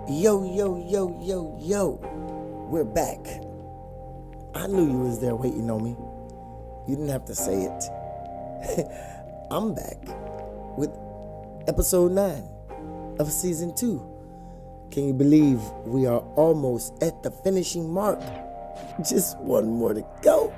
Yo, yo, yo, yo, yo. We're back. I knew you was there waiting on me. You didn't have to say it. I'm back with episode 9 of season 2. Can you believe we are almost at the finishing mark? Just one more to go.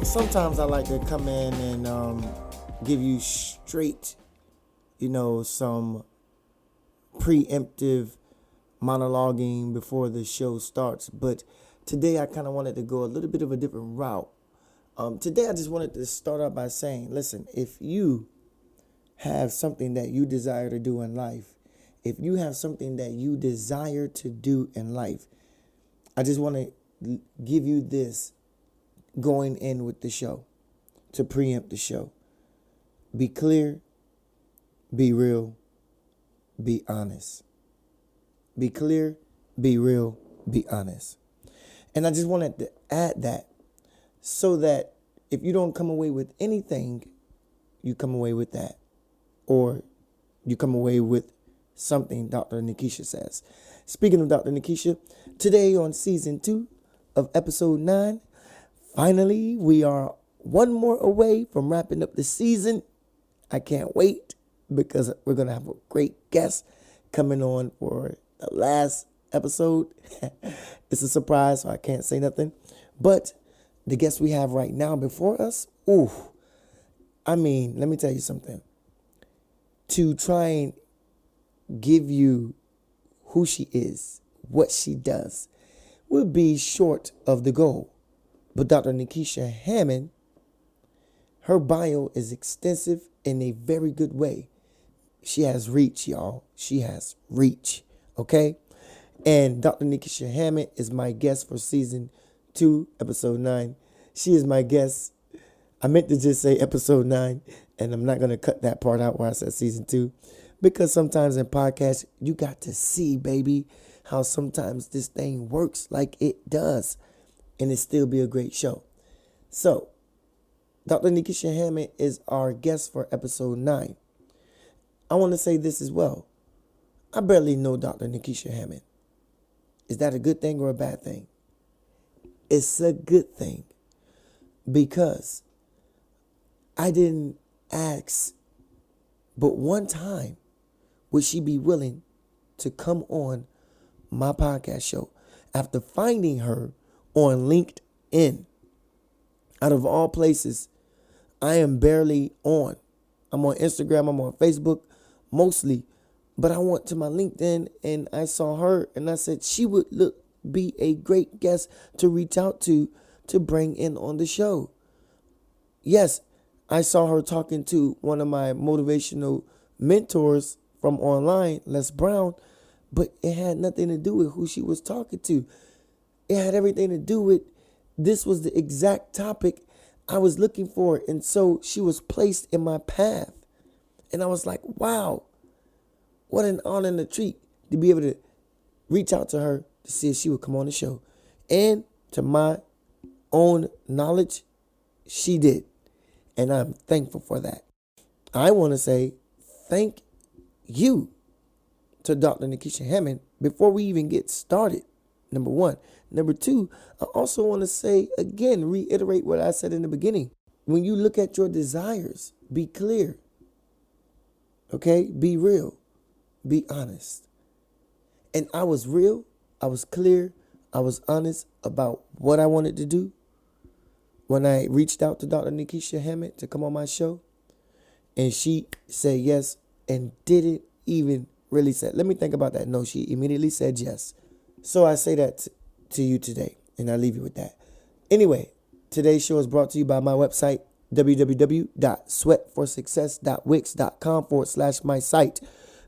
Sometimes I like to come in and give you straight, some preemptive monologuing before the show starts. But today I kind of wanted to go a little bit of a different route. Today I just wanted to start out by saying, listen, if you have something that you desire to do in life, if you have something that you desire to do in life, I just want to give you this going in with the show, to preempt the show. Be clear, be real, be honest. Be clear, be real, be honest. And I just wanted to add that so that if you don't come away with anything, you come away with that. Or you come away with something Dr. Nakisha says. Speaking of Dr. Nakisha, today on season 2 of episode 9, finally, we are one more away from wrapping up the season. I can't wait because we're going to have a great guest coming on for the last episode. It's a surprise, so I can't say nothing. But the guest we have right now before us, let me tell you something. To try and give you who she is, what she does, would be short of the goal. But Dr. Nekeshia Hammond, her bio is extensive in a very good way. She has reach, y'all. She has reach, okay? And Dr. Nekeshia Hammond is my guest for season 2, episode 9. She is my guest. I meant to just say episode 9, and I'm not going to cut that part out where I said season 2, because sometimes in podcasts, you got to see, baby, how sometimes this thing works like it does. And it still be a great show. So, Dr. Nakisha Hammond is our guest for episode 9. I want to say this as well. I barely know Dr. Nakisha Hammond. Is that a good thing or a bad thing? It's a good thing because I didn't ask, but one time would she be willing to come on my podcast show after finding her on LinkedIn. Out of all places, I am barely on. I'm on Instagram, I'm on Facebook, mostly. But I went to my LinkedIn and I saw her and I said she would be a great guest to reach out to bring in on the show. Yes, I saw her talking to one of my motivational mentors from online, Les Brown, but it had nothing to do with who she was talking to. It had everything to do with this was the exact topic I was looking for. And so she was placed in my path. And I was like, wow, what an honor and a treat to be able to reach out to her to see if she would come on the show. And to my own knowledge, she did. And I'm thankful for that. I want to say thank you to Dr. Nekeshia Hammond before we even get started. Number 1. Number 2, I also want to say, again, reiterate what I said in the beginning. When you look at your desires, be clear. Okay? Be real. Be honest. And I was real. I was clear. I was honest about what I wanted to do. When I reached out to Dr. Nekeshia Hammond to come on my show, and she said yes and did it even really said, let me think about that. No, she immediately said yes. So I say that to you today, and I leave you with that. Anyway, today's show is brought to you by my website, www.sweatforsuccess.wix.com/my site.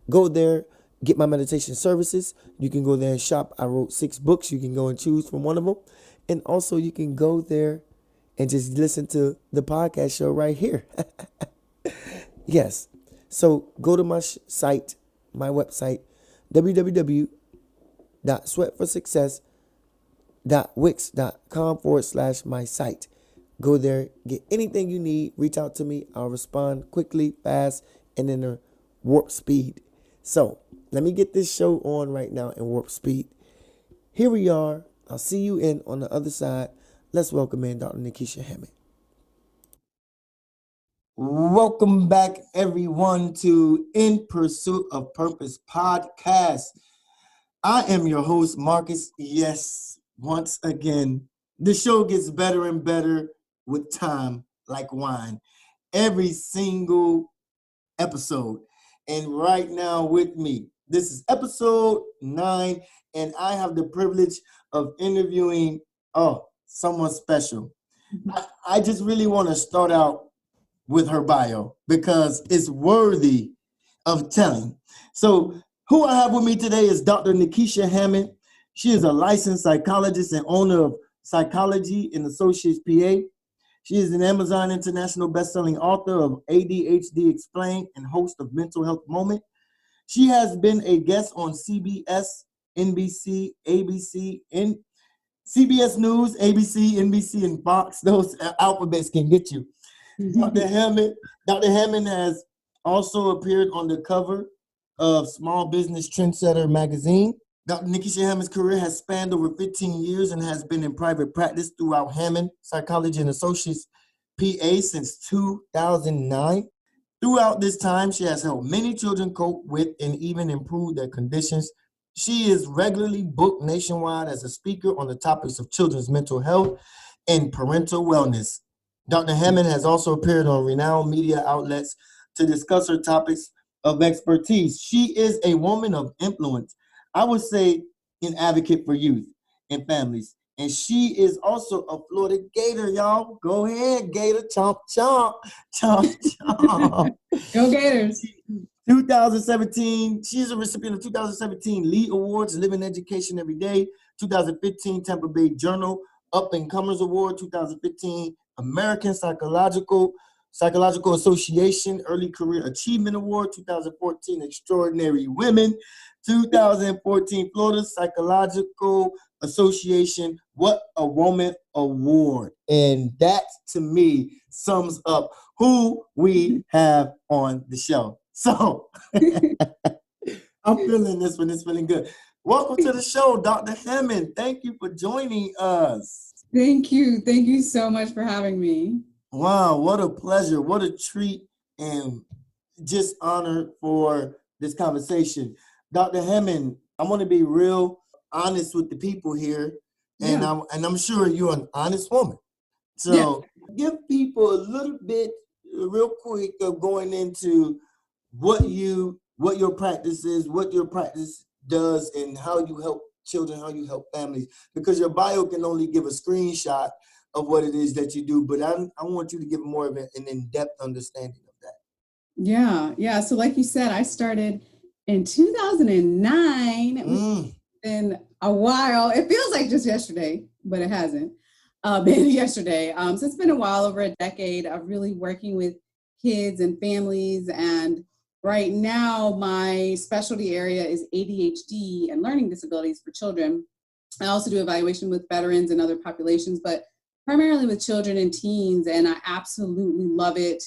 Go there, get my meditation services. You can go there and shop. I wrote 6 books. You can go and choose from one of them. And also, you can go there and just listen to the podcast show right here. Yes. So go to my site, my website, www.sweatforsuccess.wix.com/my site. Go there, get anything you need, reach out to me. I'll respond quickly, fast, and in a warp speed. So let me get this show on right now in warp speed. Here we are. I'll see you in on the other side. Let's welcome in Dr. Nakisha Hammond. Welcome back, everyone, to In Pursuit of Purpose podcast. I am your host, Marcus. Yes, once again, the show gets better and better with time, like wine. Every single episode. And right now with me, this is episode 9, and I have the privilege of interviewing, someone special. I just really want to start out with her bio because it's worthy of telling. So who I have with me today is Dr. Nekeshia Hammond. She is a licensed psychologist and owner of Psychology and Associates PA. She is an Amazon International best-selling author of ADHD Explained and host of Mental Health Moment. She has been a guest on CBS, NBC, ABC, and CBS News, ABC, NBC, and Fox. Those alphabets can get you. Dr. Hammond has also appeared on the cover of Small Business Trendsetter magazine. Dr. Nakisha Hammond's career has spanned over 15 years and has been in private practice throughout Hammond Psychology and Associates PA since 2009. Throughout this time, she has helped many children cope with and even improve their conditions. She is regularly booked nationwide as a speaker on the topics of children's mental health and parental wellness. Dr. Hammond has also appeared on renowned media outlets to discuss her topics of expertise. She is a woman of influence. I would say an advocate for youth and families. And she is also a Florida Gator, y'all. Go ahead, Gator. Chomp, chomp, chomp, chomp. Go Gators. 2017, she's a recipient of 2017 Lee Awards, Living Education Every Day, 2015 Tampa Bay Journal Up and Comers Award, 2015 American Psychological Association Early Career Achievement Award, 2014 Extraordinary Women, 2014 Florida Psychological Association What a Woman Award. And that, to me, sums up who we have on the show. So, I'm feeling this one. It's feeling good. Welcome to the show, Dr. Hammond. Thank you for joining us. Thank you. Thank you so much for having me. Wow, what a pleasure. What a treat and just honor for this conversation. Dr. Hammond, I want to be real honest with the people here, and I'm sure you're an honest woman. So give people a little bit, real quick, of going into what your practice is, what your practice does, and how you help children, how you help families, because your bio can only give a screenshot of what it is that you do, but I want you to give more of an in-depth understanding of that. Yeah. So like you said, I started in 2009. It's been a while. It feels like just yesterday, but it hasn't been yesterday. So it's been a while, over a decade of really working with kids and families. And right now, my specialty area is ADHD and learning disabilities for children. I also do evaluation with veterans and other populations, but primarily with children and teens, and I absolutely love it.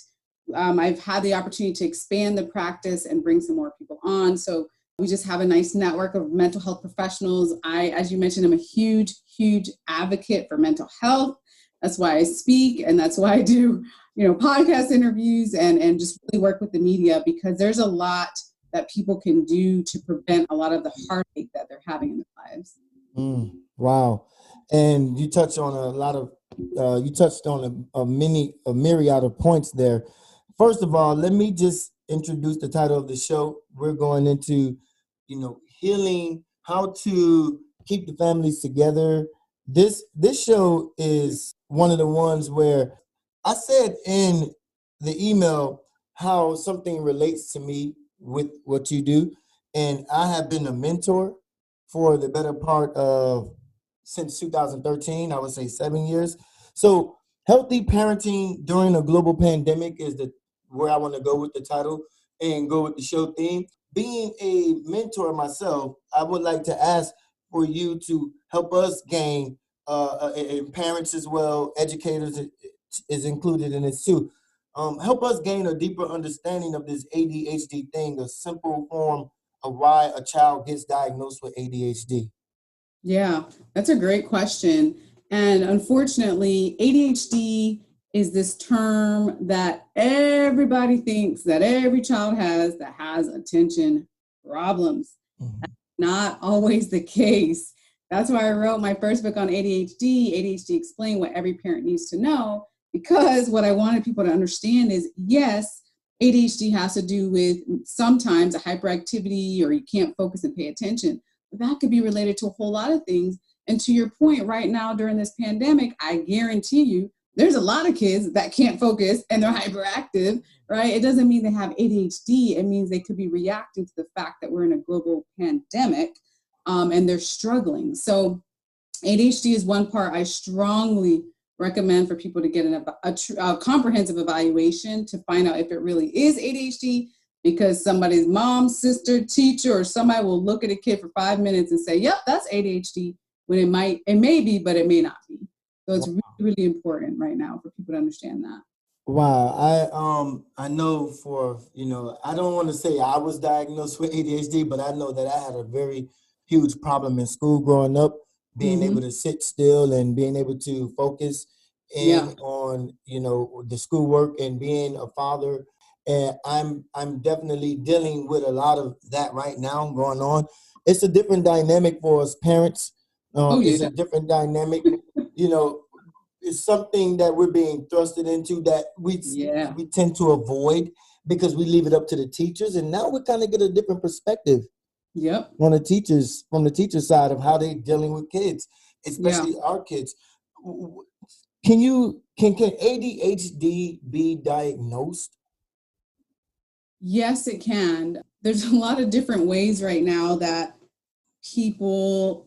I've had the opportunity to expand the practice and bring some more people on. So we just have a nice network of mental health professionals. As you mentioned, I'm a huge, huge advocate for mental health. That's why I speak, and that's why I do, podcast interviews and just really work with the media, because there's a lot that people can do to prevent a lot of the heartache that they're having in their lives. Wow. And you touched on a myriad of points there. First of all, let me just introduced the title of the show, we're going into, healing, how to keep the families together. This show is one of the ones where I said in the email how something relates to me with what you do. And I have been a mentor for the better part of since 2013, I would say 7 years. So healthy parenting during a global pandemic is the where I want to go with the title and go with the show theme. Being a mentor myself, I would like to ask for you to help us gain, and parents as well, educators is included in this too. Help us gain a deeper understanding of this ADHD thing, a simple form of why a child gets diagnosed with ADHD. Yeah, that's a great question. And unfortunately, ADHD is this term that everybody thinks that every child has that has attention problems. Mhm. Not always the case. That's why I wrote my first book on ADHD Explained, what every parent needs to know, because what I wanted people to understand is, yes, ADHD has to do with sometimes a hyperactivity or you can't focus and pay attention. That could be related to a whole lot of things. And to your point, right now during this pandemic, I guarantee you, there's a lot of kids that can't focus and they're hyperactive, right? It doesn't mean they have ADHD. It means they could be reacting to the fact that we're in a global pandemic, and they're struggling. So ADHD is one part I strongly recommend for people to get a comprehensive evaluation to find out if it really is ADHD, because somebody's mom, sister, teacher, or somebody will look at a kid for 5 minutes and say, yep, that's ADHD, when it may be, but it may not be. So it's really, really important right now for people to understand that. Wow, I know for I don't want to say I was diagnosed with ADHD, but I know that I had a very huge problem in school growing up, being able to sit still and being able to focus Yeah. in on the schoolwork and being a father. And I'm definitely dealing with a lot of that right now going on. It's a different dynamic for us parents. Oh, It's yeah. a different dynamic. You know, it's something that we're being thrusted into that Yeah. we tend to avoid because we leave it up to the teachers, and now we kind of get a different perspective Yep. on the teachers from the teacher side of how they dealing with kids, Yeah. especially our kids. Can ADHD be diagnosed? Yes, it can. There's a lot of different ways right now that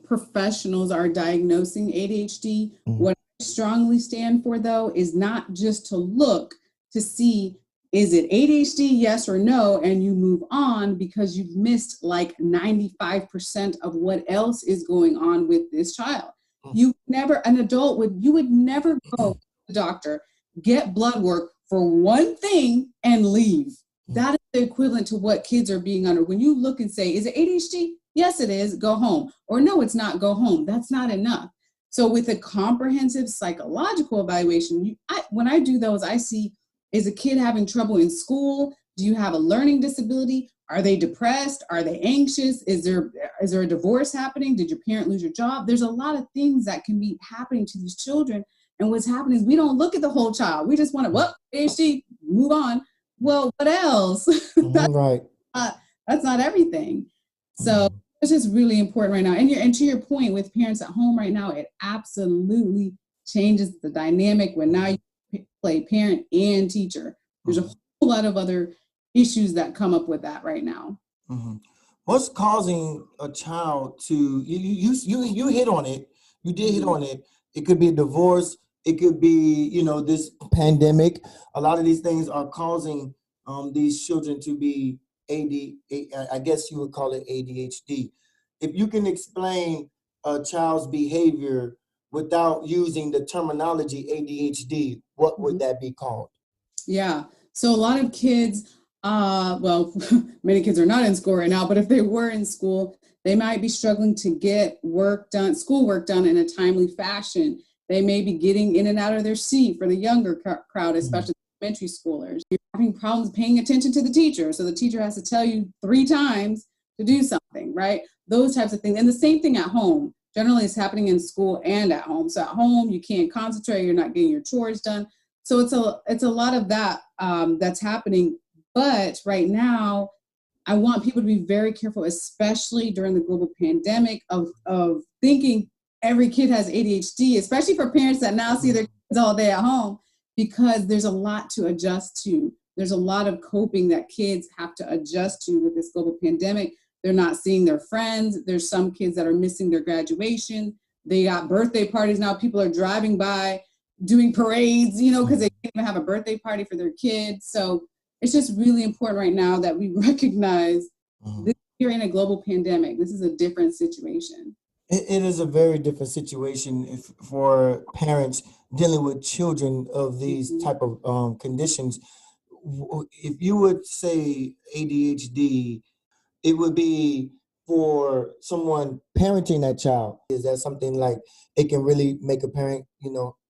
professionals are diagnosing ADHD. Mhm. What I strongly stand for, though, is not just to look to see, is it ADHD, yes or no, and you move on because you've missed like 95% of what else is going on with this child. You would never go to the doctor, get blood work for one thing and leave. That is the equivalent to what kids are being under. When you look and say, is it ADHD? Yes, it is. Go home. Or no, it's not. Go home. That's not enough. So with a comprehensive psychological evaluation, when I do those, I see, is a kid having trouble in school? Do you have a learning disability? Are they depressed? Are they anxious? Is there a divorce happening? Did your parent lose your job? There's a lot of things that can be happening to these children. And what's happening is we don't look at the whole child. We just want to, ADHD, move on. Well, what else? Right. That's not everything. So Mhm. it's just really important right now. And to your point, with parents at home right now, it absolutely changes the dynamic when now you play parent and teacher. There's a whole lot of other issues that come up with that right now. Mhm. What's causing a child to you hit on it? You did hit on it. It could be a divorce. It could be this pandemic. A lot of these things are causing these children to be I guess you would call it ADHD. If you can explain a child's behavior without using the terminology ADHD, what would that be called? Yeah. So a lot of kids, well, many kids are not in school right now, but if they were in school, they might be struggling to get schoolwork done in a timely fashion. They may be getting in and out of their seat for the younger crowd, especially elementary schoolers. You're having problems paying attention to the teacher. So the teacher has to tell you 3 times to do something, right? Those types of things. And the same thing at home. Generally, it's happening in school and at home. So at home, you can't concentrate. You're not getting your chores done. So it's a lot of that that's happening. But right now, I want people to be very careful, especially during the global pandemic, of thinking every kid has ADHD, especially for parents that now see their kids all day at home, because there's a lot to adjust to. There's a lot of coping that kids have to adjust to with this global pandemic. They're not seeing their friends. There's some kids that are missing their graduation. They got birthday parties now. People are driving by doing parades, because they can't even have a birthday party for their kids. So it's just really important right now that we recognize this, you're in a global pandemic. This is a different situation. It is a very different situation for parents dealing with children of these type of conditions. If you would say ADHD, it would be for someone parenting that child. Is that something like it can really make a parent,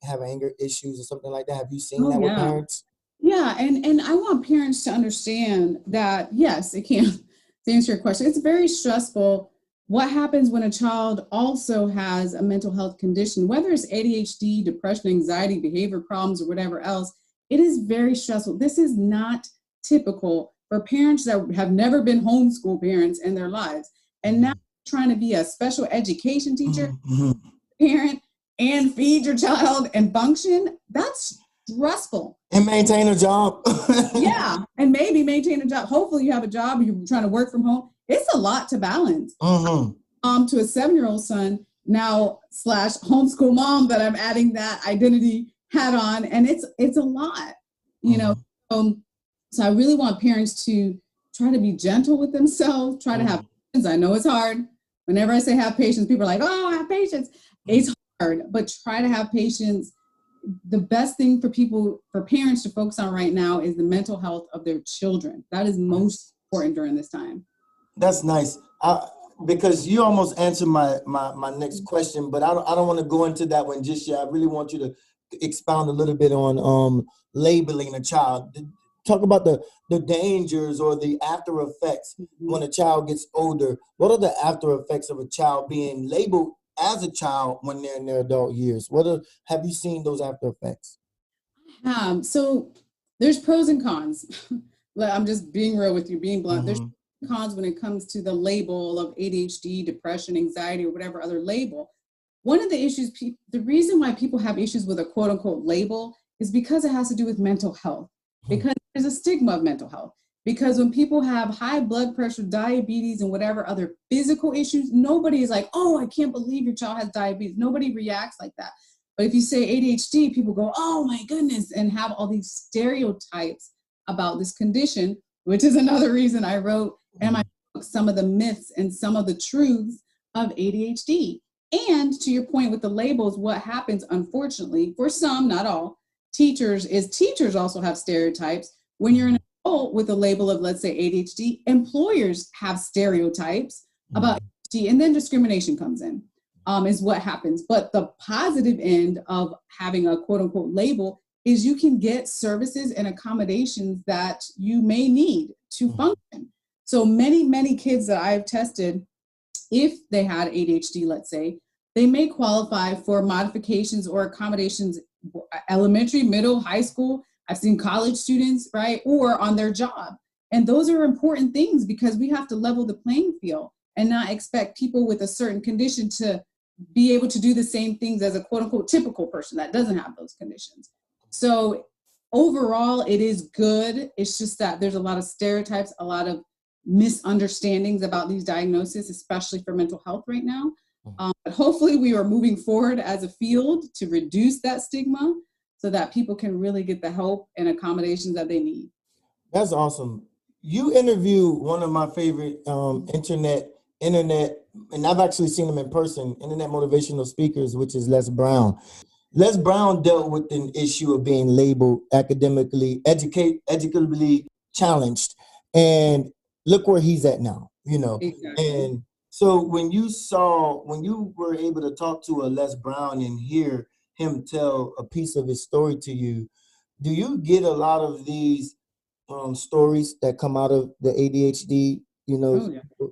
have anger issues or something like that? Have you seen that with parents? Yeah, and I want parents to understand that, yes, it can. To answer your question, it's very stressful. What happens when a child also has a mental health condition, whether it's ADHD, depression, anxiety, behavior problems, or whatever else? It is very stressful. This is not typical for parents that have never been homeschool parents in their lives. And now trying to be a special education teacher, parent, and feed your child and function, that's stressful. And maintain a job. Yeah, and maybe maintain a job. Hopefully you have a job, you're trying to work from home. It's a lot to balance. To a 7-year-old son now / homeschool mom that I'm adding that identity hat on, and it's a lot, so I really want parents to try to be gentle with themselves, try to have patience. I know it's hard. Whenever I say have patience, people are like, oh, have patience. It's hard, but try to have patience. The best thing for parents to focus on right now is the mental health of their children. That is most important during this time. That's nice. Because you almost answered my next question, but I don't want to go into that one just yet. I really want you to expound a little bit on labeling a child. Talk about the dangers or the after effects when a child gets older. What are the after effects of a child being labeled as a child when they're in their adult years? Have you seen those after effects? So there's pros and cons. I'm just being real with you, being blunt. There's cons when it comes to the label of ADHD, depression, anxiety, or whatever other label. One of the issues, the reason why people have issues with a quote unquote label is because it has to do with mental health, because there's a stigma of mental health. Because when people have high blood pressure, diabetes, and whatever other physical issues, nobody is like, oh, I can't believe your child has diabetes. Nobody reacts like that. But if you say ADHD, people go, oh my goodness, and have all these stereotypes about this condition, which is another reason I wrote in my book some of the myths and some of the truths of ADHD. And to your point with the labels, what happens, unfortunately, for some, not all, teachers also have stereotypes. When you're an adult with a label of, let's say, ADHD, employers have stereotypes about ADHD, and then discrimination comes in, is what happens. But the positive end of having a quote unquote label is you can get services and accommodations that you may need to function. So many kids that I've tested, if they had ADHD, let's say, they may qualify for modifications or accommodations, elementary, middle, high school. I've seen college students, right? Or on their job. And those are important things because we have to level the playing field and not expect people with a certain condition to be able to do the same things as a quote unquote typical person that doesn't have those conditions. So overall, it is good. It's just that there's a lot of stereotypes, a lot of misunderstandings about these diagnoses, especially for mental health right now. But hopefully we are moving forward as a field to reduce that stigma so that people can really get the help and accommodations that they need. That's awesome. You interview one of my favorite internet, and I've actually seen him in person, internet motivational speakers, which is Les Brown. Les Brown dealt with an issue of being labeled educatively challenged. And look where he's at now, Exactly. And so when you were able to talk to a Les Brown and hear him tell a piece of his story to you, do you get a lot of these stories that come out of the ADHD,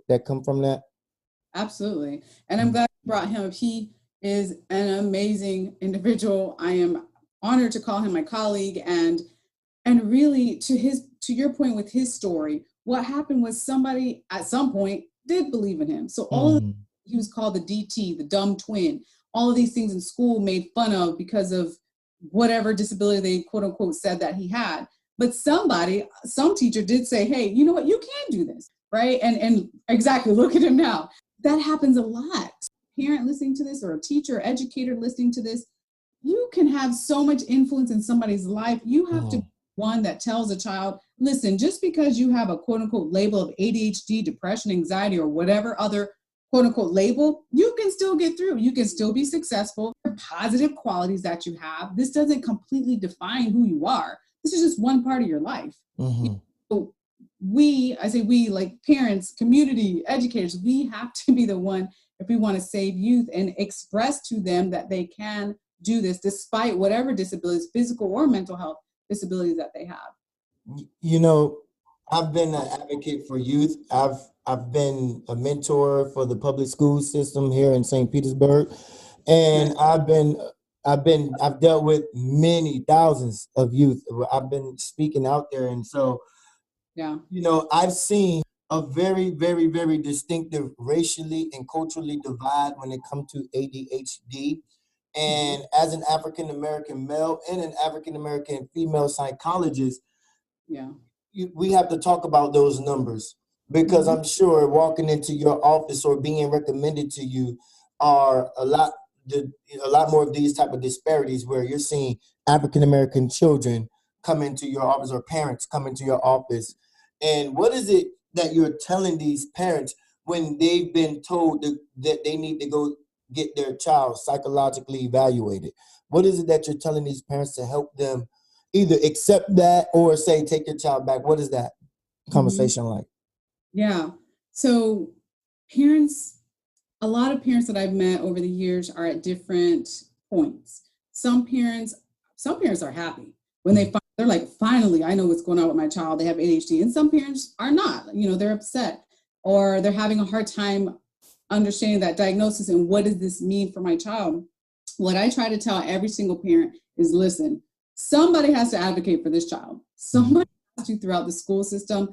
that come from that? Absolutely. And I'm glad you brought him up. He is an amazing individual. I am honored to call him my colleague. And And really, to your point with his story, what happened was somebody at some point did believe in him. So all of he was called the DT, the dumb twin. All of these things in school made fun of because of whatever disability they quote unquote said that he had. But some teacher did say, hey, you know what, you can do this, right? And exactly, look at him now. That happens a lot. Parent listening to this, or a teacher, educator listening to this, you can have so much influence in somebody's life. You have to be one that tells a child, listen, just because you have a quote unquote label of ADHD, depression, anxiety, or whatever other quote unquote label, you can still get through. You can still be successful. Positive qualities that you have. This doesn't completely define who you are. This is just one part of your life. So I say we, like parents, community, educators, we have to be the one, if we want to save youth, and express to them that they can do this despite whatever disabilities, physical or mental health disabilities that they have. You know, I've been an advocate for youth. I've been a mentor for the public school system here in St. Petersburg, and I've dealt with many thousands of youth. I've been speaking out there, and so you know, I've seen a very, very, very distinctive racially and culturally divide when it comes to ADHD. And as an African American male and an African American female psychologist, we have to talk about those numbers, because I'm sure walking into your office or being recommended to you are a lot more of these type of disparities, where you're seeing African American children come into your office, or parents come into your office. And what is it that you're telling these parents when they've been told that they need to go get their child psychologically evaluated? What is it that you're telling these parents to help them either accept that or say, take your child back? What is that conversation like? Yeah. So a lot of parents that I've met over the years are at different points. Some parents are happy when they're like, finally, I know what's going on with my child. They have ADHD. And some parents are not, they're upset, or they're having a hard time understanding that diagnosis and what does this mean for my child. What I try to tell every single parent is, listen, somebody has to advocate for this child. Somebody has to throughout the school system.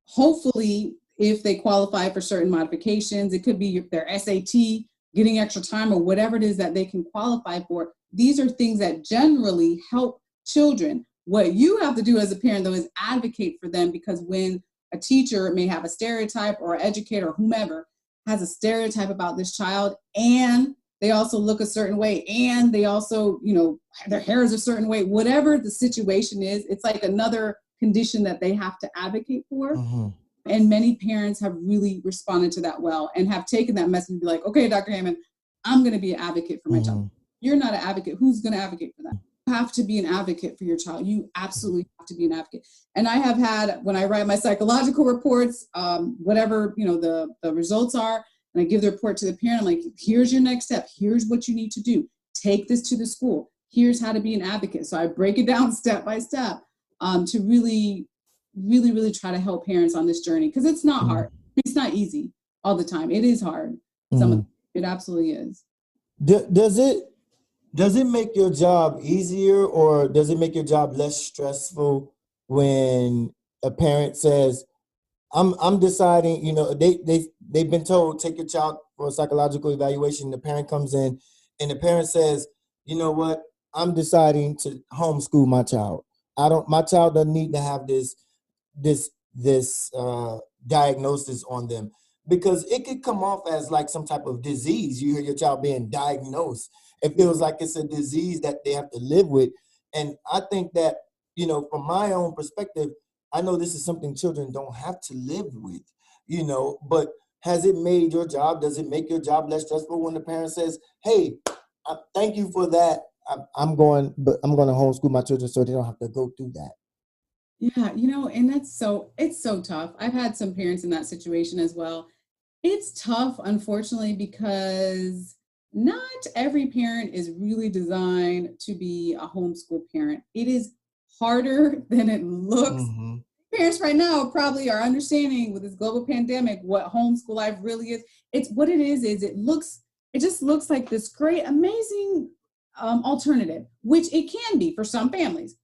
Hopefully, if they qualify for certain modifications, it could be their SAT, getting extra time, or whatever it is that they can qualify for. These are things that generally help children. What you have to do as a parent, though, is advocate for them, because when a teacher may have a stereotype, or an educator, or whomever has a stereotype about this child, and they also look a certain way, and they also, their hair is a certain way, whatever the situation is, it's like another condition that they have to advocate for. And many parents have really responded to that well, and have taken that message and be like, okay, Dr. Hammond, I'm going to be an advocate for my child. You're not an advocate. Who's going to advocate for that? You have to be an advocate for your child. You absolutely have to be an advocate. And I have had, when I write my psychological reports, whatever, the results are, and I give the report to the parent, I'm like, here's your next step. Here's what you need to do. Take this to the school. Here's how to be an advocate. So I break it down step by step to really, really, really try to help parents on this journey, because it's not hard. It's not easy all the time. It is hard. It absolutely is. Does it make your job easier, or does it make your job less stressful when a parent says, I'm deciding, they've been told, take your child for a psychological evaluation. The parent comes in and the parent says, you know what, I'm deciding to homeschool my child. My child doesn't need to have this diagnosis on them, because it could come off as like some type of disease. You hear your child being diagnosed. It feels like it's a disease that they have to live with. And I think that, from my own perspective, I know this is something children don't have to live with, but does it make your job less stressful when the parent says, hey, thank you for that. I'm going to homeschool my children so they don't have to go through that. Yeah, and it's so tough. I've had some parents in that situation as well. It's tough, unfortunately, because not every parent is really designed to be a homeschool parent. It is harder than it looks. Parents right now probably are understanding with this global pandemic what homeschool life really is. It's what it is it just looks like this great, amazing alternative, which it can be for some families.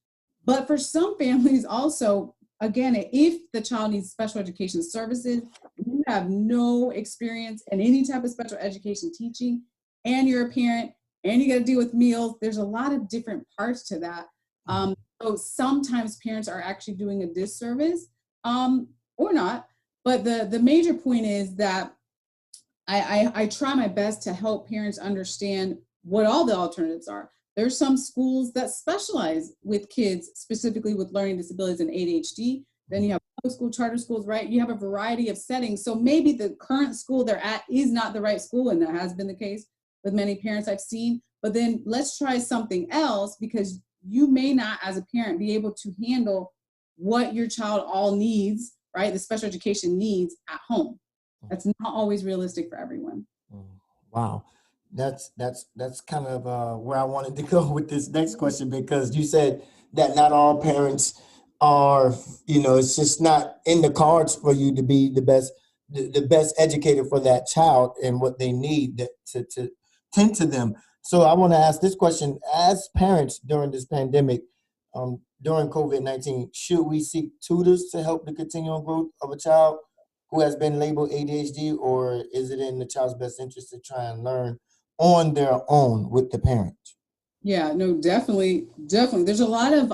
But for some families also, again, if the child needs special education services, you have no experience in any type of special education teaching, and you're a parent, and you got to deal with meals. There's a lot of different parts to that. So sometimes parents are actually doing a disservice, or not. But the major point is that I try my best to help parents understand what all the alternatives are. There's some schools that specialize with kids specifically with learning disabilities and ADHD. Then you have public school, charter schools, right? You have a variety of settings. So maybe the current school they're at is not the right school, and that has been the case with many parents I've seen. But then let's try something else, because you may not, as a parent, be able to handle what your child all needs, right? The special education needs at home. That's not always realistic for everyone. Wow. That's kind of where I wanted to go with this next question, because you said that not all parents are, it's just not in the cards for you to be the best educator for that child and what they need to tend to them. So I want to ask this question: as parents during this pandemic, during COVID-19, should we seek tutors to help the continual growth of a child who has been labeled ADHD, or is it in the child's best interest to try and learn on their own with the parent? Yeah, no, definitely, definitely. There's a lot of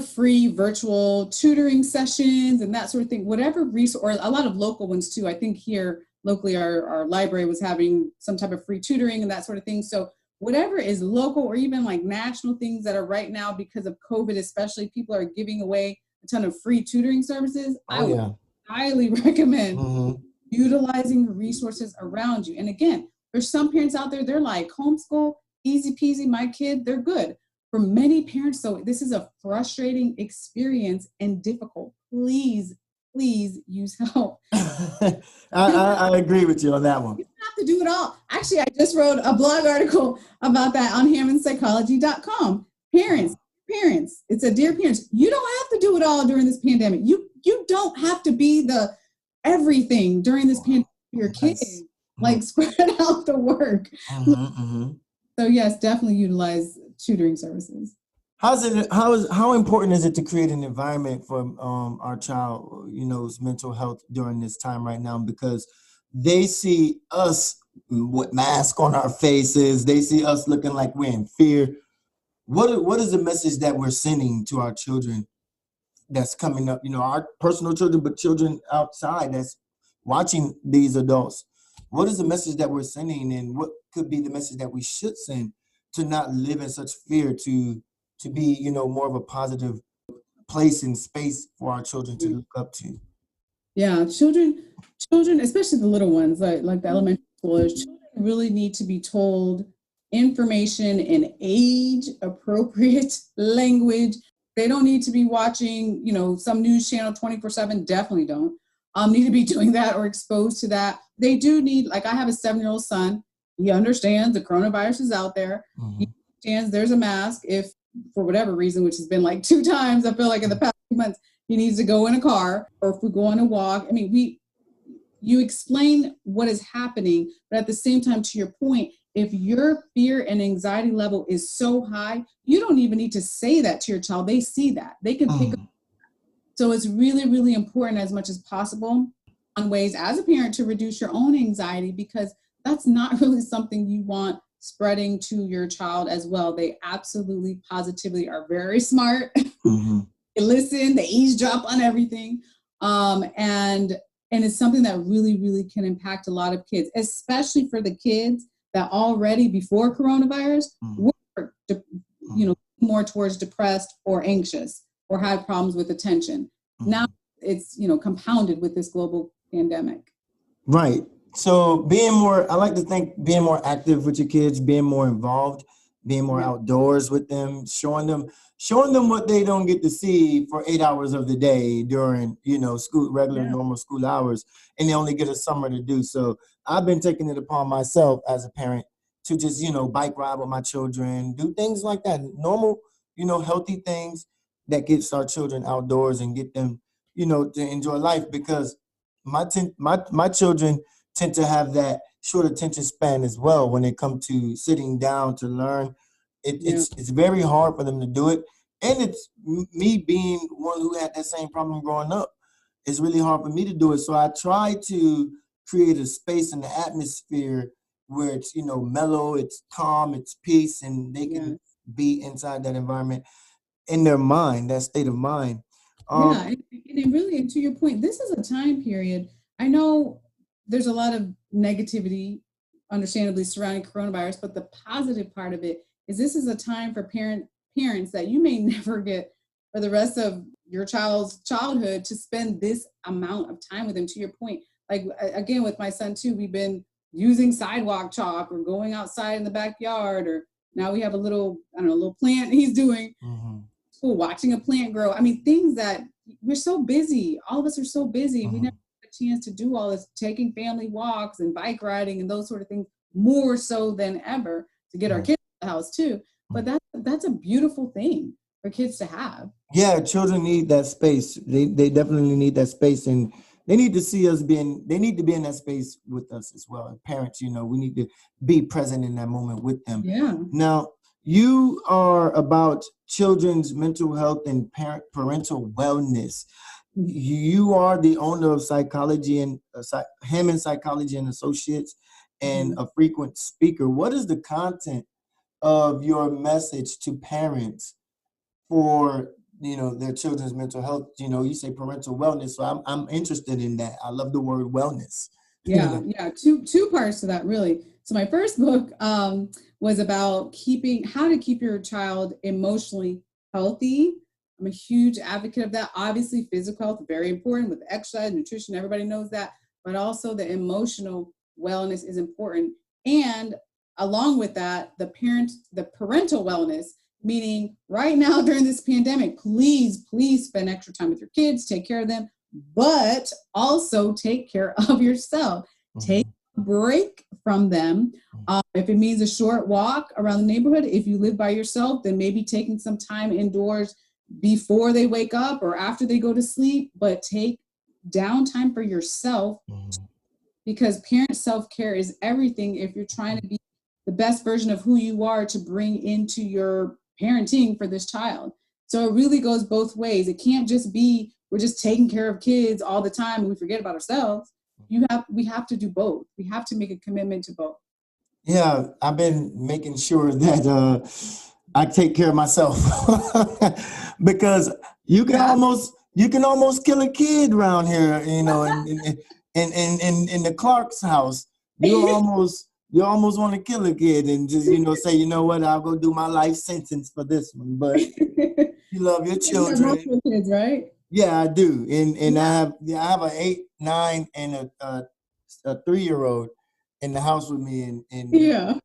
free virtual tutoring sessions and that sort of thing. Whatever resource, or a lot of local ones too. I think here locally, our library was having some type of free tutoring and that sort of thing. So whatever is local, or even like national things that are right now because of COVID, especially, people are giving away a ton of free tutoring services. I would highly recommend utilizing the resources around you. And again, there's some parents out there, they're like, homeschool, easy peasy, my kid, they're good. For many parents, so this is a frustrating experience and difficult. Please use help. I agree with you on that one. You don't have to do it all. Actually, I just wrote a blog article about that on hammondpsychology.com. Parents, it's a Dear Parents, you don't have to do it all during this pandemic. You don't have to be the everything during this pandemic for your kids. Like, spread out the work. So yes, definitely utilize tutoring services. How important is it to create an environment for our child's mental health during this time right now? Because they see us with masks on our faces, they see us looking like we're in fear. What is the message that we're sending to our children that's coming up? Our personal children, but children outside that's watching these adults. What is the message that we're sending, and what could be the message that we should send to not live in such fear, to be, more of a positive place and space for our children to look up to? Yeah, children, especially the little ones, like the elementary schoolers, children really need to be told information in age appropriate language. They don't need to be watching, some news channel 24/7. Definitely don't need to be doing that or exposed to that. They do need, like, I have a 7-year-old son. He understands the coronavirus is out there. He understands there's a mask. If for whatever reason, which has been like 2 times, I feel like in the past few months, he needs to go in a car, or if we go on a walk. I mean, you explain what is happening, but at the same time, to your point, if your fear and anxiety level is so high, you don't even need to say that to your child. They see that. They can pick up. So it's really, really important, as much as possible, on ways as a parent to reduce your own anxiety, because that's not really something you want spreading to your child as well. They absolutely, positively are very smart. They listen, they eavesdrop on everything. And it's something that really, really can impact a lot of kids, especially for the kids that already before coronavirus were, more towards depressed or anxious or had problems with attention. Now it's, compounded with this global pandemic. Right. So I like to think being more active with your kids, being more involved, being more outdoors with them, showing them what they don't get to see for 8 hours of the day during, normal school hours, and they only get a summer to do. So I've been taking it upon myself as a parent to just, bike ride with my children, do things like that, normal, healthy things that gets our children outdoors and get them, to enjoy life, because my children tend to have that short attention span as well when it comes to sitting down to learn. It's very hard for them to do it. And it's me being one who had that same problem growing up. It's really hard for me to do it. So I try to create a space in the atmosphere where it's, mellow, it's calm, it's peace, and they can be inside that environment in their mind, that state of mind. And to your point, this is a time period. I know there's a lot of negativity, understandably, surrounding coronavirus, but the positive part of it is this is a time for parents that you may never get for the rest of your child's childhood to spend this amount of time with them. To your point, like again with my son too, we've been using sidewalk chalk or going outside in the backyard, or now we have a little plant he's doing. School, watching a plant grow. I mean, things that we're so busy. All of us are so busy. We never get a chance to do all this, taking family walks and bike riding and those sort of things more so than ever to get our kids in the house too. But that's a beautiful thing for kids to have. Yeah, children need that space. They definitely need that space, and they need to see us they need to be in that space with us as well. And parents, we need to be present in that moment with them. Yeah. Now, you are about children's mental health and parental wellness. You are the owner of Psychology and Hammond Psychology and Associates, and a frequent speaker. What is the content of your message to parents for their children's mental health? You say parental wellness, so I'm interested in that. I love the word wellness. Yeah. Two parts to that, really. So my first book was about how to keep your child emotionally healthy. I'm a huge advocate of that. Obviously, physical health, very important with exercise, nutrition, everybody knows that, but also the emotional wellness is important. And along with that, the parental wellness, meaning right now during this pandemic, please spend extra time with your kids, take care of them, but also take care of yourself. Take a break from them. If it means a short walk around the neighborhood, if you live by yourself, then maybe taking some time indoors before they wake up or after they go to sleep, but take downtime for yourself, because parent self-care is everything if you're trying to be the best version of who you are to bring into your parenting for this child. So it really goes both ways. It can't just be we're just taking care of kids all the time and we forget about ourselves. We have to do both. We have to make a commitment to both. Yeah, I've been making sure that I take care of myself because you can almost kill a kid around here, in the Clark's house. You almost want to kill a kid and just say, you know what, I'll go do my life sentence for this one. But you love your children. You have multiple kids, right? Yeah, I do, and I have an 8, 9, and a 3-year-old in the house with me, and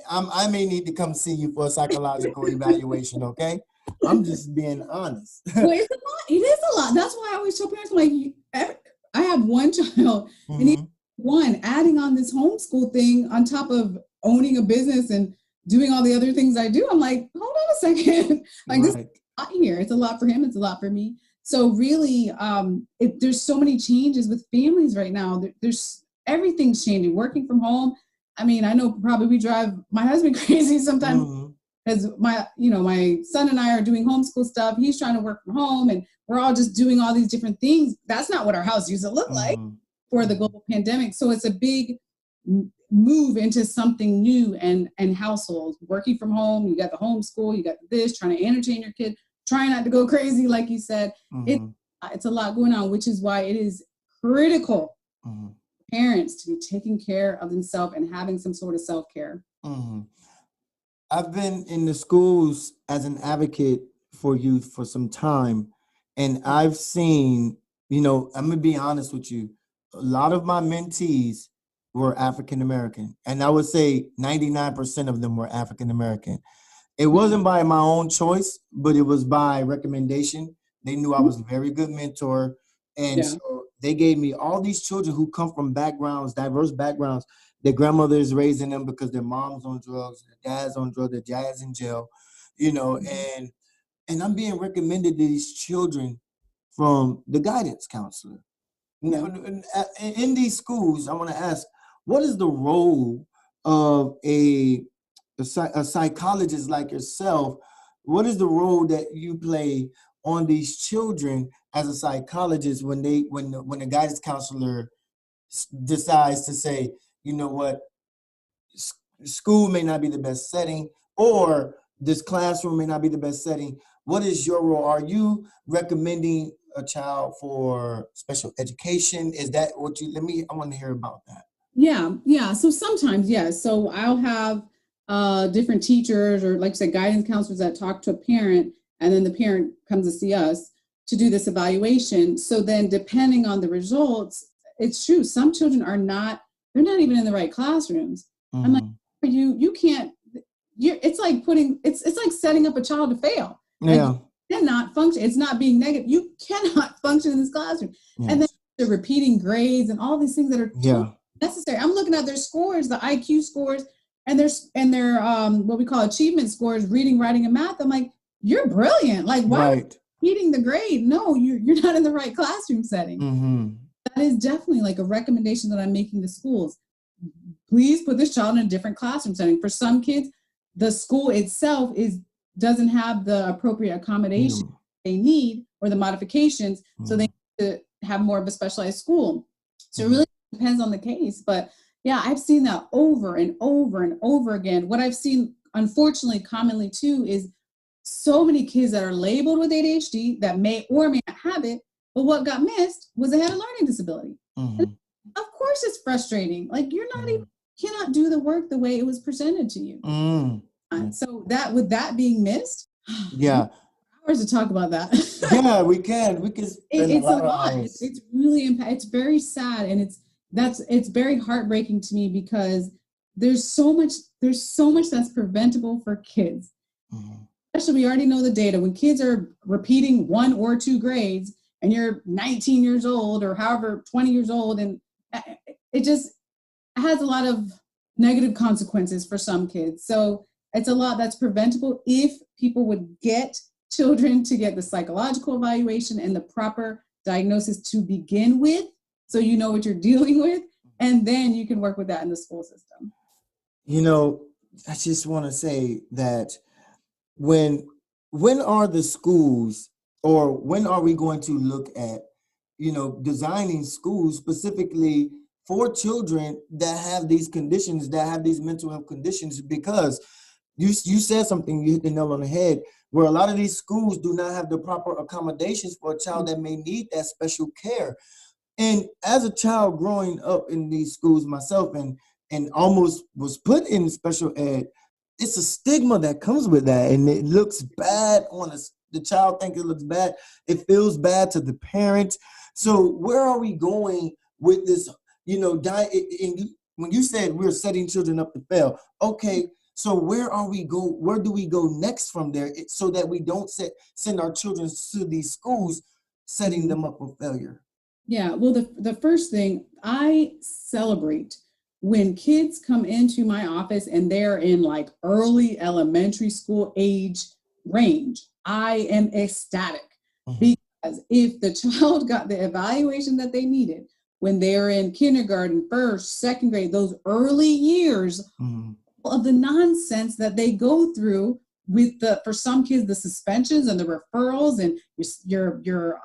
I may need to come see you for a psychological evaluation. Okay, I'm just being honest. Well, it's a lot. It is a lot. That's why I always tell parents, I have one child, and adding on this homeschool thing on top of owning a business and doing all the other things I do. I'm like, hold on a second, this is a lot here. It's a lot for him. It's a lot for me. So really, there's so many changes with families right now. There's everything's changing. Working from home. I mean, I know probably we drive my husband crazy sometimes because my son and I are doing homeschool stuff. He's trying to work from home, and we're all just doing all these different things. That's not what our house used to look like before the global pandemic. So it's a big move into something new and households working from home. You got the homeschool, you got this, trying to entertain your kid, trying not to go crazy, like you said. It's a lot going on, which is why it is critical parents to be taking care of themselves and having some sort of self-care. I've been in the schools as an advocate for youth for some time, and I've seen, I'm gonna be honest with you, a lot of my mentees were African American, and I would say 99% of them were African American. It wasn't by my own choice, but it was by recommendation. They knew I was a very good mentor, and so they gave me all these children who come from diverse backgrounds. Their grandmother is raising them because their mom's on drugs, their dad's on drugs, their dad's in jail, and I'm being recommended to these children from the guidance counselor. In these schools, I want to ask, what is the role of a a psychologist like yourself, what is the role that you play on these children as a psychologist when the guidance counselor decides to say, you know what, school may not be the best setting, or this classroom may not be the best setting? What is your role? Are you recommending a child for special education? Is that what you, I want to hear about that. Yeah. So sometimes, yes. So I'll have different teachers or, like I said, guidance counselors that talk to a parent, and then the parent comes to see us to do this evaluation. So then, depending on the results, it's true. Some children they're not even in the right classrooms. Mm-hmm. I'm like, you can't. It's like it's like setting up a child to fail. Yeah. Like, you cannot function. It's not being negative. You cannot function in this classroom. Yes. And then the repeating grades and all these things that are necessary. I'm looking at their scores, the IQ scores, and their what we call achievement scores, reading, writing, and math. I'm like, you're brilliant. Like, why are you repeating the grade? No, you're not in the right classroom setting. Mm-hmm. That is definitely like a recommendation that I'm making to schools. Please put this child in a different classroom setting. For some kids, the school itself doesn't have the appropriate accommodation they need, or the modifications, so they need to have more of a specialized school. So it really depends on the case. But yeah, I've seen that over and over and over again. What I've seen, unfortunately, commonly too, is so many kids that are labeled with ADHD that may or may not have it, but what got missed was they had a learning disability. Mm-hmm. Of course it's frustrating. Like, you're not even, cannot do the work the way it was presented to you. So that, with that being missed, hours to talk about that. Yeah, we can. It's a lot. It's really it's very sad, and it's very heartbreaking to me, because there's so much that's preventable for kids. Mm-hmm. Especially, we already know the data. When kids are repeating 1 or 2 grades, and you're 19 years old or however 20 years old, and it just has a lot of negative consequences for some kids. So it's a lot that's preventable if people would get children to get the psychological evaluation and the proper diagnosis to begin with, so you know what you're dealing with, and then you can work with that in the school system. You know, I just want to say that when are the schools, or when are we going to look at, designing schools specifically for children that have these conditions, that have these mental health conditions? Because you said something, you hit the nail on the head, where a lot of these schools do not have the proper accommodations for a child that may need that special care. And as a child growing up in these schools myself, and almost was put in special ed, it's a stigma that comes with that, and it looks bad on us. The child thinks it looks bad. It feels bad to the parents. So where are we going with this? When you said we're setting children up to fail, okay, so where do we go next from there, so that we don't send our children to these schools, setting them up for failure? Yeah, well, the first thing, I celebrate when kids come into my office and they're in like early elementary school age range. I am ecstatic, because if the child got the evaluation that they needed when they're in kindergarten, first, second grade, those early years of the nonsense that they go through with for some kids, the suspensions and the referrals and your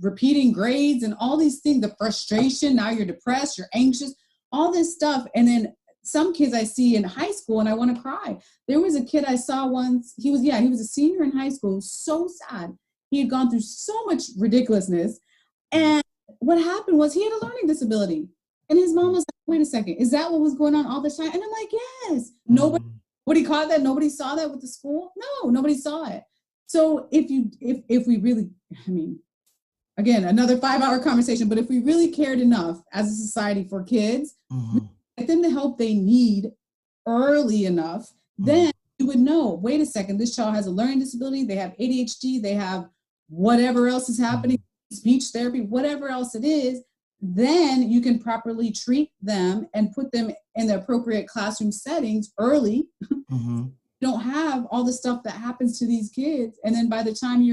repeating grades and all these things, the frustration, now you're depressed, you're anxious, all this stuff. And then some kids I see in high school and I want to cry. There was a kid I saw once, he was a senior in high school, so sad. He had gone through so much ridiculousess. And what happened was he had a learning disability. And his mom was like, wait a second, is that what was going on all the time? And I'm like, yes. Nobody caught that? Nobody saw that with the school? No, nobody saw it. So if we really, again, another 5-hour conversation, but if we really cared enough as a society for kids, get them the help they need early enough, then you would know, wait a second, this child has a learning disability, they have ADHD, they have whatever else is happening, speech therapy, whatever else it is, then you can properly treat them and put them in the appropriate classroom settings early. You don't have all the stuff that happens to these kids. And then by the time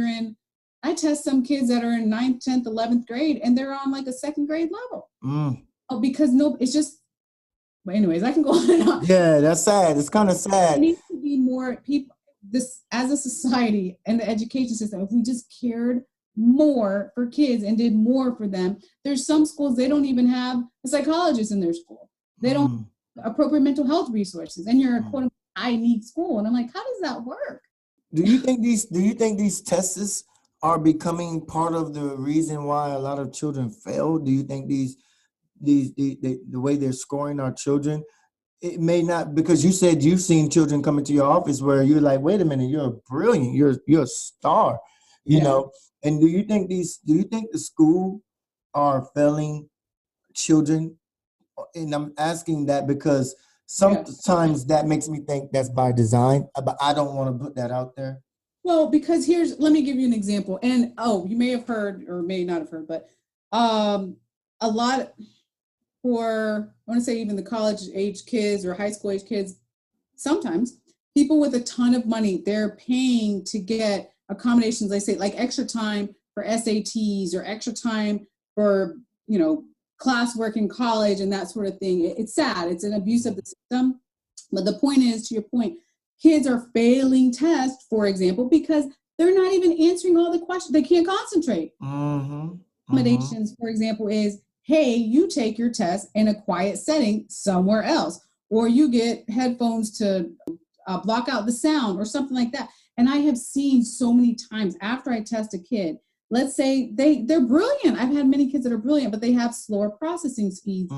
I test some kids that are in 9th, 10th, 11th grade, and they're on like a 2nd grade level. Because it's just, But anyways, I can go on and on. Yeah, that's sad. It's kind of There sad. needs to be more people, this as a society and the education system, if we just cared more for kids and did more for them. There's some schools, they don't even have a psychologist in their school. They don't have appropriate mental health resources. And you're a quote unquote high need school. And I'm like, how does that work? Do you think these tests are becoming part of the reason why a lot of children fail? Do you think the way they're scoring our children, it may not, because you said you've seen children come into your office where you're like, wait a minute, you're brilliant, you're a star, you know. And do you think the school are failing children? And I'm asking that because sometimes that makes me think that's by design, but I don't want to put that out there. Well, because let me give you an example. And you may have heard or may not have heard, but a lot for, I want to say even the college age kids or high school age kids, sometimes people with a ton of money, they're paying to get accommodations, I say, like extra time for SATs or extra time for, classwork in college and that sort of thing. It's sad. It's an abuse of the system. But the point is, to your point, kids are failing tests, for example, because they're not even answering all the questions. They can't concentrate. Accommodations, for example, is, hey, you take your test in a quiet setting somewhere else, or you get headphones to block out the sound or something like that. And I have seen so many times after I test a kid, let's say they're brilliant. I've had many kids that are brilliant, but they have slower processing speeds.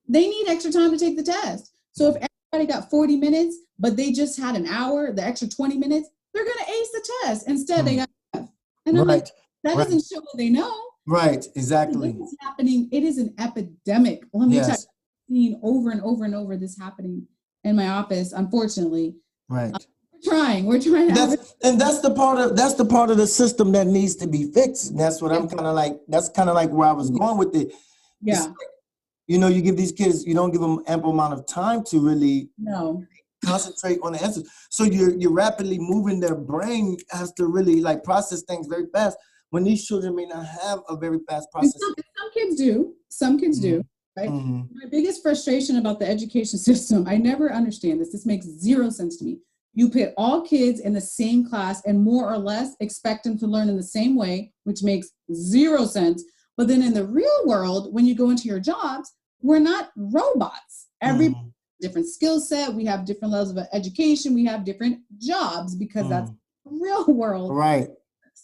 They need extra time to take the test. So if everybody got 40 minutes, but they just had an hour, the extra 20 minutes, they're going to ace the test. Instead, they got F. And I'm like, that doesn't show what they know. Right, exactly. This is happening. It is an epidemic. Let me tell you, I've seen over and over and over this happening in my office, unfortunately. Right. We're trying to that's the part of the system that needs to be fixed. That's what I'm kind of like, that's kind of like where I was going with it. Yeah. Like, you give these kids, you don't give them ample amount of time to really concentrate on the answers. So you're rapidly moving, their brain has to really like process things very fast when these children may not have a very fast process. Some kids do. Right? My biggest frustration about the education system, I never understand this. This makes zero sense to me. You put all kids in the same class and more or less expect them to learn in the same way, which makes zero sense. But then in the real world, when you go into your jobs, we're not robots. Every different skill set, we have different levels of education, we have different jobs because that's the real world. Right.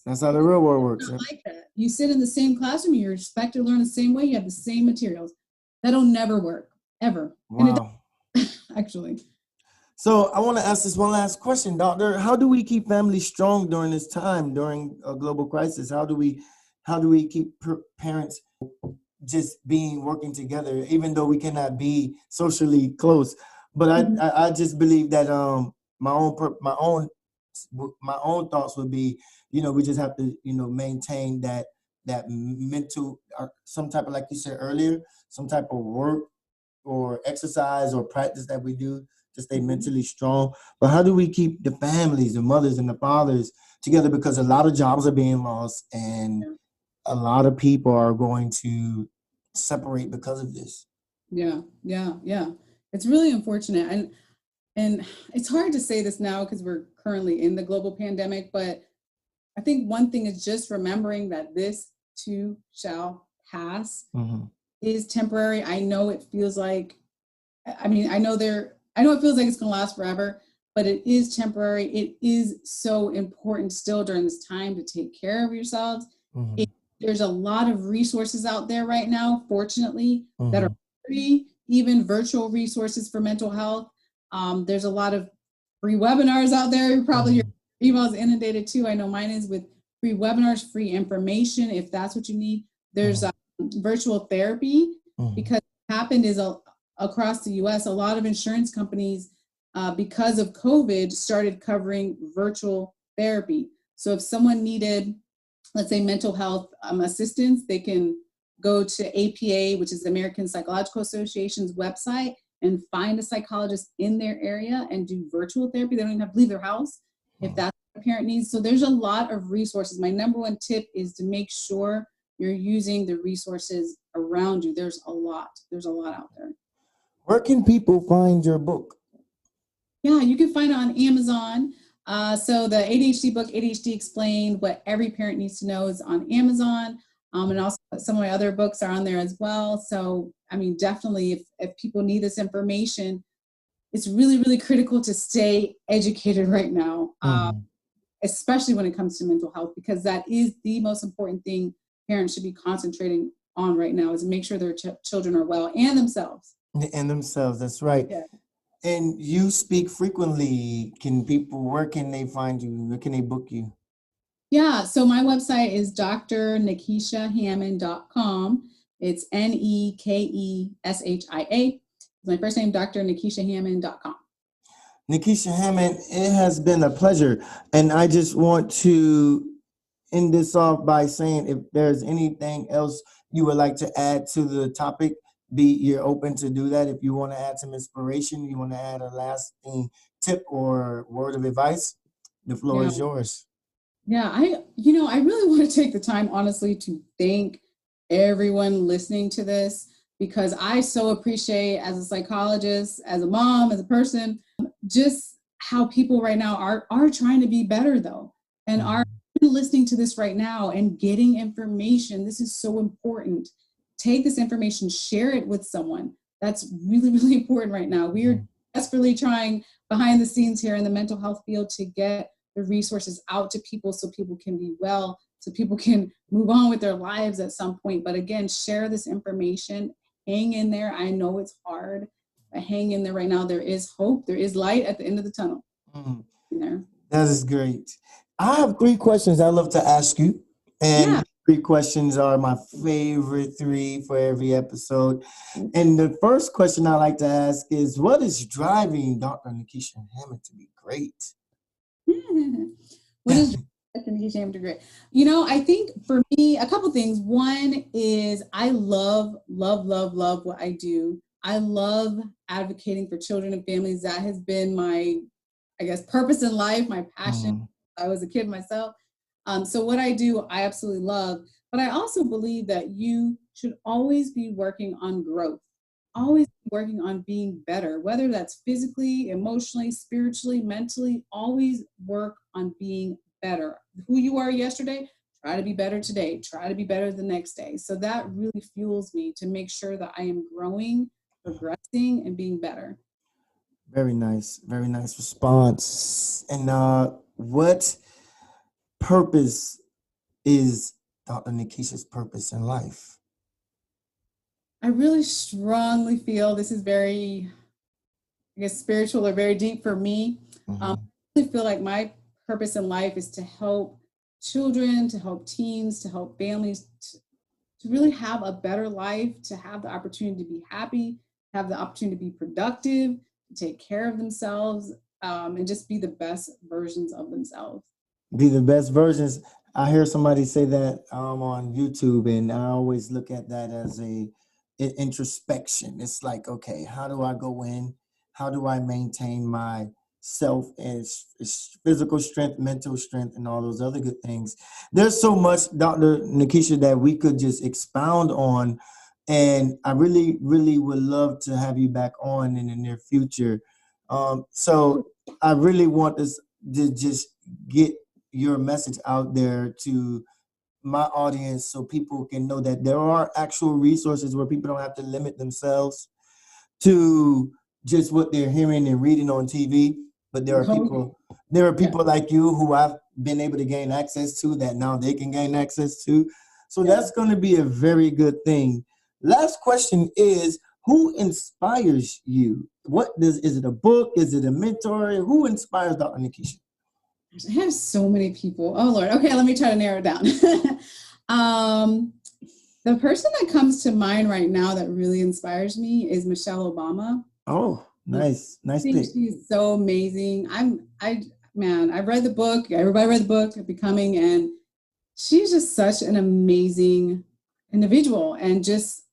That's how the real world works. Not like that. You sit in the same classroom, you're expected to learn the same way, you have the same materials. That'll never work, ever. Wow. And actually. So I want to ask this one last question, Doctor. How do we keep families strong during this time, during a global crisis? How do we keep parents just working together, even though we cannot be socially close? But I just believe that my own thoughts would be, we just have to maintain that mental, some type of, like you said earlier, some type of work or exercise or practice that we do to stay mentally strong. But how do we keep the families, the mothers and the fathers together? Because a lot of jobs are being lost and a lot of people are going to separate because of this. Yeah. It's really unfortunate. And it's hard to say this now because we're currently in the global pandemic, but I think one thing is just remembering that this too shall pass. Is temporary. I know it feels like, I know it feels like it's going to last forever, but it is temporary. It is so important still during this time to take care of yourselves. There's a lot of resources out there right now, fortunately, that are free, even virtual resources for mental health. There's a lot of free webinars out there. Probably your email is inundated too. I know mine is, with free webinars, free information, if that's what you need. There's virtual therapy, because what happened is across the US, a lot of insurance companies, because of COVID, started covering virtual therapy. So if someone needed, let's say, mental health assistance, they can go to APA, which is the American Psychological Association's website, and find a psychologist in their area and do virtual therapy. They don't even have to leave their house if that's what a parent needs. So there's a lot of resources. My number one tip is to make sure you're using the resources around you. There's a lot out there. Where can people find your book? Yeah, you can find it on Amazon. So the ADHD book, ADHD Explained, What Every Parent Needs to Know, is on Amazon. And also some of my other books are on there as well. So, I mean, definitely if people need this information, it's really, really critical to stay educated right now, especially when it comes to mental health, because that is the most important thing parents should be concentrating on right now, is make sure their children are well and themselves. And themselves, that's right. Yeah. And you speak frequently. Where can they find you? Where can they book you? Yeah, so my website is drnekeshiahammond.com. It's Nekeshia. My first name, drnekeshiahammond.com. Nakisha Hammond, it has been a pleasure. And I just want to end this off by saying, if there's anything else you would like to add to the topic, you're open to do that. If you want to add some inspiration, you want to add a lasting tip or word of advice, the floor is yours. Yeah, I really want to take the time, honestly, to thank everyone listening to this, because I so appreciate, as a psychologist, as a mom, as a person, just how people right now are trying to be better, though, and are listening to this right now and getting information. This is so important. Take this information, share it with someone. That's really, really important right now. We are desperately trying behind the scenes here in the mental health field to get the resources out to people so people can be well, so people can move on with their lives at some point. But again, share this information. Hang in there. I know it's hard, but hang in there right now. There is hope. There is light at the end of the tunnel. That is great. I have 3 questions I'd love to ask you. And 3 questions are my favorite 3 for every episode. And the first question I like to ask is, what is driving Dr. Nakisha Hammond to be great? What is Nakisha Hammond to be great? I think for me, a couple things. One is I love what I do. I love advocating for children and families. That has been my, I guess, purpose in life, my passion. I was a kid myself. So what I do, I absolutely love. But I also believe that you should always be working on growth, always working on being better, whether that's physically, emotionally, spiritually, mentally. Always work on being better. Who you are yesterday, try to be better today. Try to be better the next day. So that really fuels me to make sure that I am growing, progressing, and being better. Very nice response. And what purpose is Dr. Nakisha's purpose in life? I really strongly feel this is very, I guess, spiritual or very deep for me. I really feel like my purpose in life is to help children, to help teens, to help families to really have a better life, to have the opportunity to be happy, have the opportunity to be productive, to take care of themselves, and just be the best versions of themselves. Be the best versions. I hear somebody say that on YouTube, and I always look at that as an introspection. It's like, okay, how do I go in? How do I maintain my self and physical strength, mental strength, and all those other good things? There's so much, Dr. Nakisha, that we could just expound on, and I really, really would love to have you back on in the near future. So I really want this to just get your message out there to my audience so people can know that there are actual resources where people don't have to limit themselves to just what they're hearing and reading on TV. But there are people like you who I've been able to gain access to that now they can gain access to. So that's going to be a very good thing. Last question is, who inspires you? Is it a book? Is it a mentor? Who inspires Dr. Nakisha? I have so many people. Oh Lord. Okay, let me try to narrow it down. The person that comes to mind right now that really inspires me is Michelle Obama. Oh, nice pick. She's so amazing. I've read the book. Everybody read the book, Becoming, and she's just such an amazing individual. And just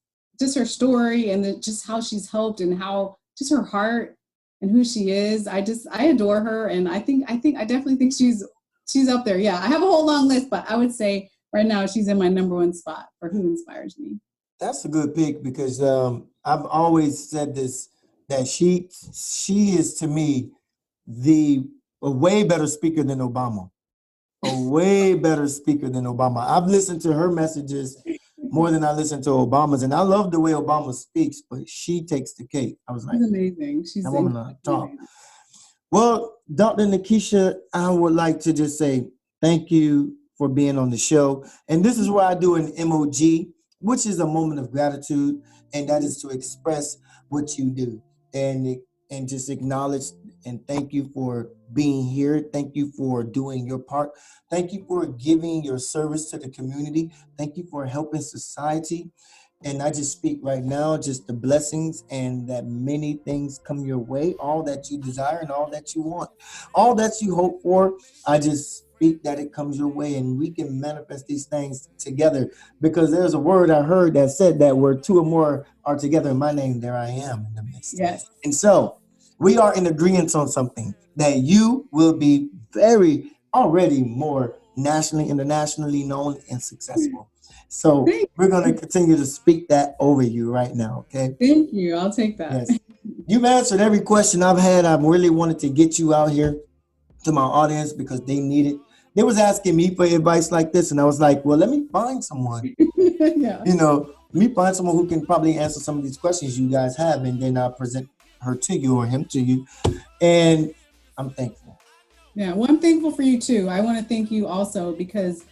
her story and just how she's helped and how just her heart and who she is. I adore her, and I definitely think she's up there. Yeah, I have a whole long list, but I would say right now she's in my number 1 spot for who inspires me. That's a good pick, because I've always said this that she is to me a way better speaker than Obama. A way better speaker than Obama. I've listened to her messages more than I listen to Obama's, and I love the way Obama speaks, but she takes the cake. I was like, she's amazing. She's that woman on top. Well, Dr. Nakisha, I would like to just say thank you for being on the show. And this is where I do an MOG, which is a moment of gratitude, and that is to express what you do and just acknowledge and thank you for being here. Thank you for doing your part. Thank you for giving your service to the community. Thank you for helping society. And I just speak right now, just the blessings and that many things come your way, all that you desire and all that you want, all that you hope for. I just speak that it comes your way and we can manifest these things together, because there's a word I heard that said that where two or more are together in my name, there I am in the midst. Yes. And so we are in agreement on something, that you will be very already more nationally, internationally known and successful. So we're going to continue to speak that over you right now, okay? Thank you. I'll take that. Yes. You've answered every question I've had. I've really wanted to get you out here to my audience because they need it. They was asking me for advice like this, and I was like, well, let me find someone. Yeah. Let me find someone who can probably answer some of these questions you guys have, and then I'll present her to you or him to you. And I'm thankful. Yeah, well, I'm thankful for you too. I want to thank you also because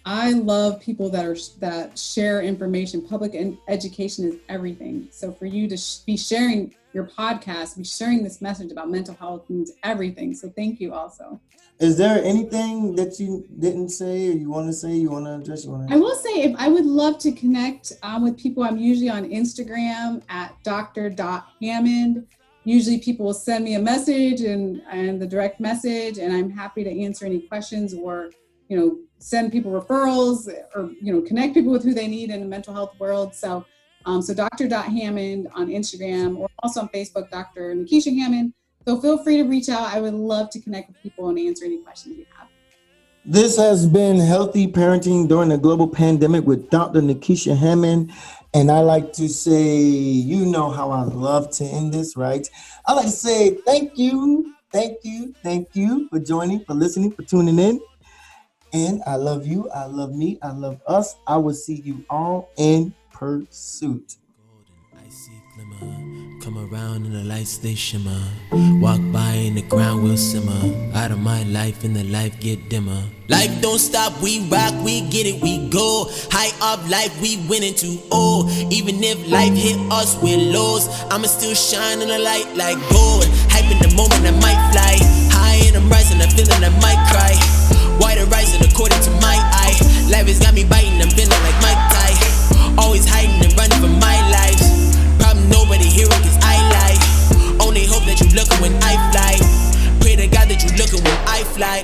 I love people that share information. Public education is everything. So for you to be sharing your podcast, be sharing this message about mental health means everything. So thank you also. Is there anything that you didn't say or you want to say, you want to address? I will say, if I would love to connect with people, I'm usually on Instagram at dr.hammond. Usually people will send me a message and the direct message, and I'm happy to answer any questions or, send people referrals or, connect people with who they need in the mental health world. So, Dr.Hammond on Instagram, or also on Facebook, Dr. Nakisha Hammond. So feel free to reach out. I would love to connect with people and answer any questions you have. This has been Healthy Parenting During the Global Pandemic with Dr. Nakisha Hammond. And I like to say, you know how I love to end this, right? I like to say thank you for joining, for listening, for tuning in. And I love you. I love me. I love us. I will see you all in pursuit. Come around and the lights they shimmer. Walk by and the ground will simmer. Out of my life and the life get dimmer. Life don't stop, we rock, we get it, we go. High up life, we winning too old. Even if life hit us with lows, I'ma still shine in the light like gold. Hype in the moment, I might fly. High and I'm rising, I'm feeling I might cry. White rising according to my eye. Life has got me biting, I'm feeling like Mike Ty. Always hiding and running for my life. Problem nobody hearing cause I lie. Only hope that you looking when I fly. Pray to God that you looking when I fly.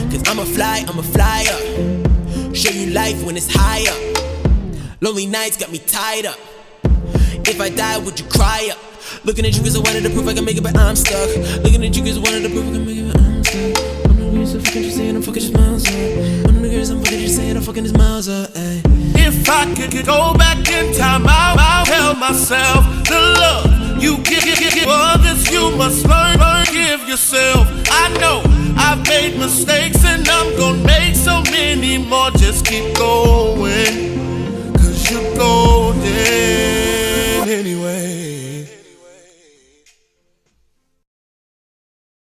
Cause I'm a flyer. Show you life when it's higher. Lonely nights got me tied up. If I die, would you cry up? Looking at you cause I wanted to prove I can make it, but I'm stuck. Looking at you cause I wanted to prove I can make it, but I'm stuck. I'm the girls, I'm fucking just saying, I'm fucking just miles up. I'm the girls, I'm fucking just saying, I'm fucking just miles up, ayy. If I could go back in time, I'll tell myself the love you give others, you must learn, give yourself. I know I've made mistakes and I'm gonna make so many more. Just keep going.